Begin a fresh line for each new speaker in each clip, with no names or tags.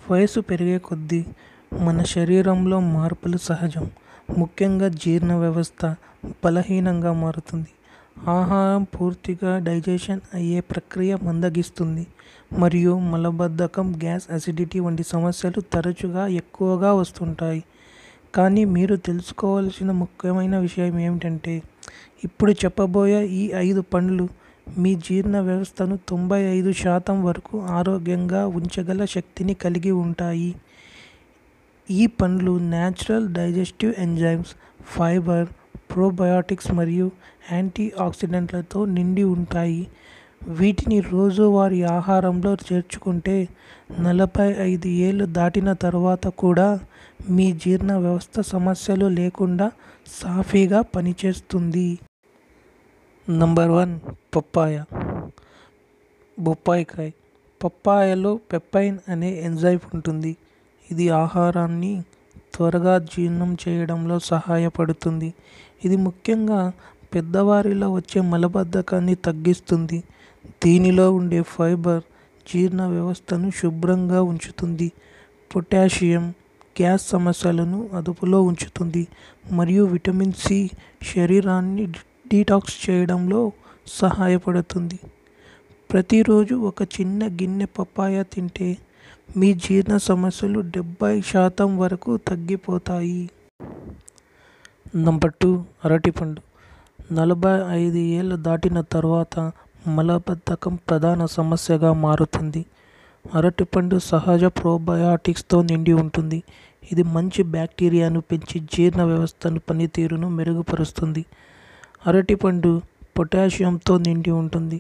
వయసు పెరిగే కొద్దీ మన శరీరంలో మార్పులు సహజం. ముఖ్యంగా జీర్ణ వ్యవస్థ బలహీనంగా మారుతుంది. ఆహారం పూర్తిగా డైజెషన్ అయ్యే ప్రక్రియ మందగిస్తుంది మరియు మలబద్ధకం, గ్యాస్, అసిడిటీ వంటి సమస్యలు తరచుగా ఎక్కువగా వస్తుంటాయి. కానీ మీరు తెలుసుకోవాల్సిన ముఖ్యమైన విషయం ఏమిటంటే, ఇప్పుడు చెప్పబోయే ఈ 5 పండ్లు మీ జీర్ణ వ్యవస్థను 95% వరకు ఆరోగ్యంగా ఉంచగల శక్తిని కలిగి ఉంటాయి. ఈ పండ్లు natural digestive enzymes, fibre, probiotics మరియు యాంటీ ఆక్సిడెంట్లతో నిండి ఉంటాయి. వీటిని రోజువారీ ఆహారంలో చేర్చుకుంటే 45 ఏళ్లు దాటిన తర్వాత కూడా మీ జీర్ణ వ్యవస్థ సమస్యలు లేకుండా సాఫీగా పనిచేస్తుంది. Number 1, papaya. బొప్పాయికాయ. పప్పాయలో పెపైన్ అనే ఎంజైమ్ ఉంటుంది. ఇది ఆహారాన్ని త్వరగా జీర్ణం చేయడంలో సహాయపడుతుంది. ఇది ముఖ్యంగా పెద్దవారిలో వచ్చే మలబద్ధకాన్ని తగ్గిస్తుంది. దీనిలో ఉండే ఫైబర్ జీర్ణ వ్యవస్థను శుభ్రంగా ఉంచుతుంది. పొటాషియం గ్యాస్ సమస్యలను అదుపులో ఉంచుతుంది మరియు విటమిన్ సి శరీరాన్ని డీటాక్స్ చేయడంలో సహాయపడుతుంది. ప్రతిరోజు ఒక చిన్న గిన్నె పప్పాయ తింటే మీ జీర్ణ సమస్యలు 70% వరకు తగ్గిపోతాయి. నంబర్ 2, అరటిపండు. 45 ఏళ్లు దాటిన తర్వాత మలబద్ధకం ప్రధాన సమస్యగా మారుతుంది. అరటిపండు సహజ ప్రోబయాటిక్స్తో నిండి ఉంటుంది. ఇది మంచి బ్యాక్టీరియాను పెంచి జీర్ణ వ్యవస్థను పనితీరును మెరుగుపరుస్తుంది. అరటిపండు పొటాషియంతో నిండి ఉంటుంది.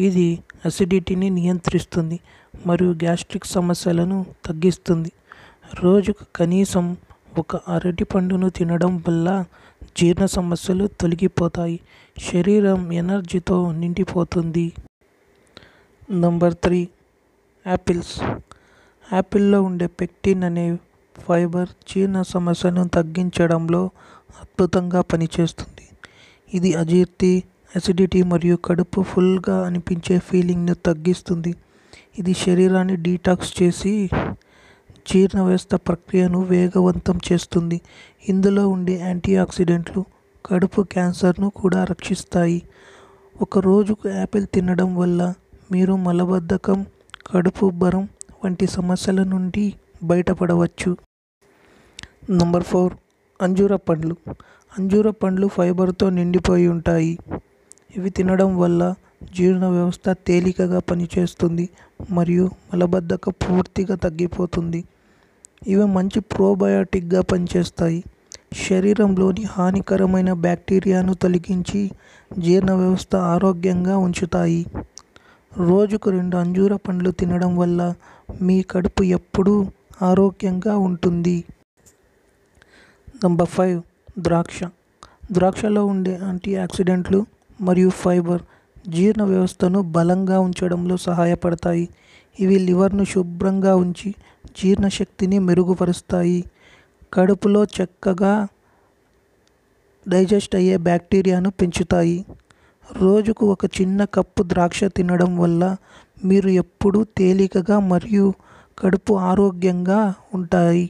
ఇది అసిడిటీని నియంత్రిస్తుంది మరియు గ్యాస్ట్రిక్ సమస్యలను తగ్గిస్తుంది. రోజుకు కనీసం ఒక అరటిపండును తినడం వల్ల జీర్ణ సమస్యలు తొలగిపోతాయి. శరీరం ఎనర్జీతో నిండిపోతుంది. Number 3, apples. యాపిల్లో ఉండే పెక్టిన్ అనే ఫైబర్ జీర్ణ సమస్యలను తగ్గించడంలో అద్భుతంగా పనిచేస్తుంది. ఇది అజీర్తి, అసిడిటీ మరియు కడుపు ఫుల్గా అనిపించే ఫీలింగ్ను తగ్గిస్తుంది. ఇది శరీరాన్ని డీటాక్స్ చేసి జీర్ణ వ్యవస్థ ప్రక్రియను వేగవంతం చేస్తుంది. ఇందులో ఉండే యాంటీ ఆక్సిడెంట్లు కడుపు క్యాన్సర్ను కూడా రక్షిస్తాయి. ఒక రోజుకు యాపిల్ తినడం వల్ల మీరు మలబద్ధకం, కడుపు ఉబ్బరం వంటి సమస్యల నుండి బయటపడవచ్చు. నంబర్ 4, అంజూర పండ్లు. అంజూర పండ్లు ఫైబర్తో నిండిపోయి ఉంటాయి. ఇవి తినడం వల్ల జీర్ణ వ్యవస్థ తేలికగా పనిచేస్తుంది మరియు మలబద్ధకం పూర్తిగా తగ్గిపోతుంది. ఇవి మంచి ప్రోబయోటిక్గా పనిచేస్తాయి. శరీరంలోని హానికరమైన బ్యాక్టీరియాను తొలగించి జీర్ణ వ్యవస్థ ఆరోగ్యంగా ఉంచుతాయి. రోజుకు 2 అంజూర పండ్లు తినడం వల్ల మీ కడుపు ఎప్పుడూ ఆరోగ్యంగా ఉంటుంది. నంబర్ 5, ద్రాక్ష. ద్రాక్షలో ఉండే యాంటీ ఆక్సిడెంట్లు మరియు ఫైబర్ జీర్ణ వ్యవస్థను బలంగా ఉంచడంలో సహాయపడతాయి. ఇవి లివర్ను శుభ్రంగా ఉంచి జీర్ణశక్తిని మెరుగుపరుస్తాయి. కడుపులో చక్కగా డైజెస్ట్ అయ్యే బ్యాక్టీరియాను పెంచుతాయి. రోజుకు ఒక చిన్న కప్పు ద్రాక్ష తినడం వల్ల మీరు ఎప్పుడూ తేలికగా మరియు కడుపు ఆరోగ్యంగా ఉంటాయి.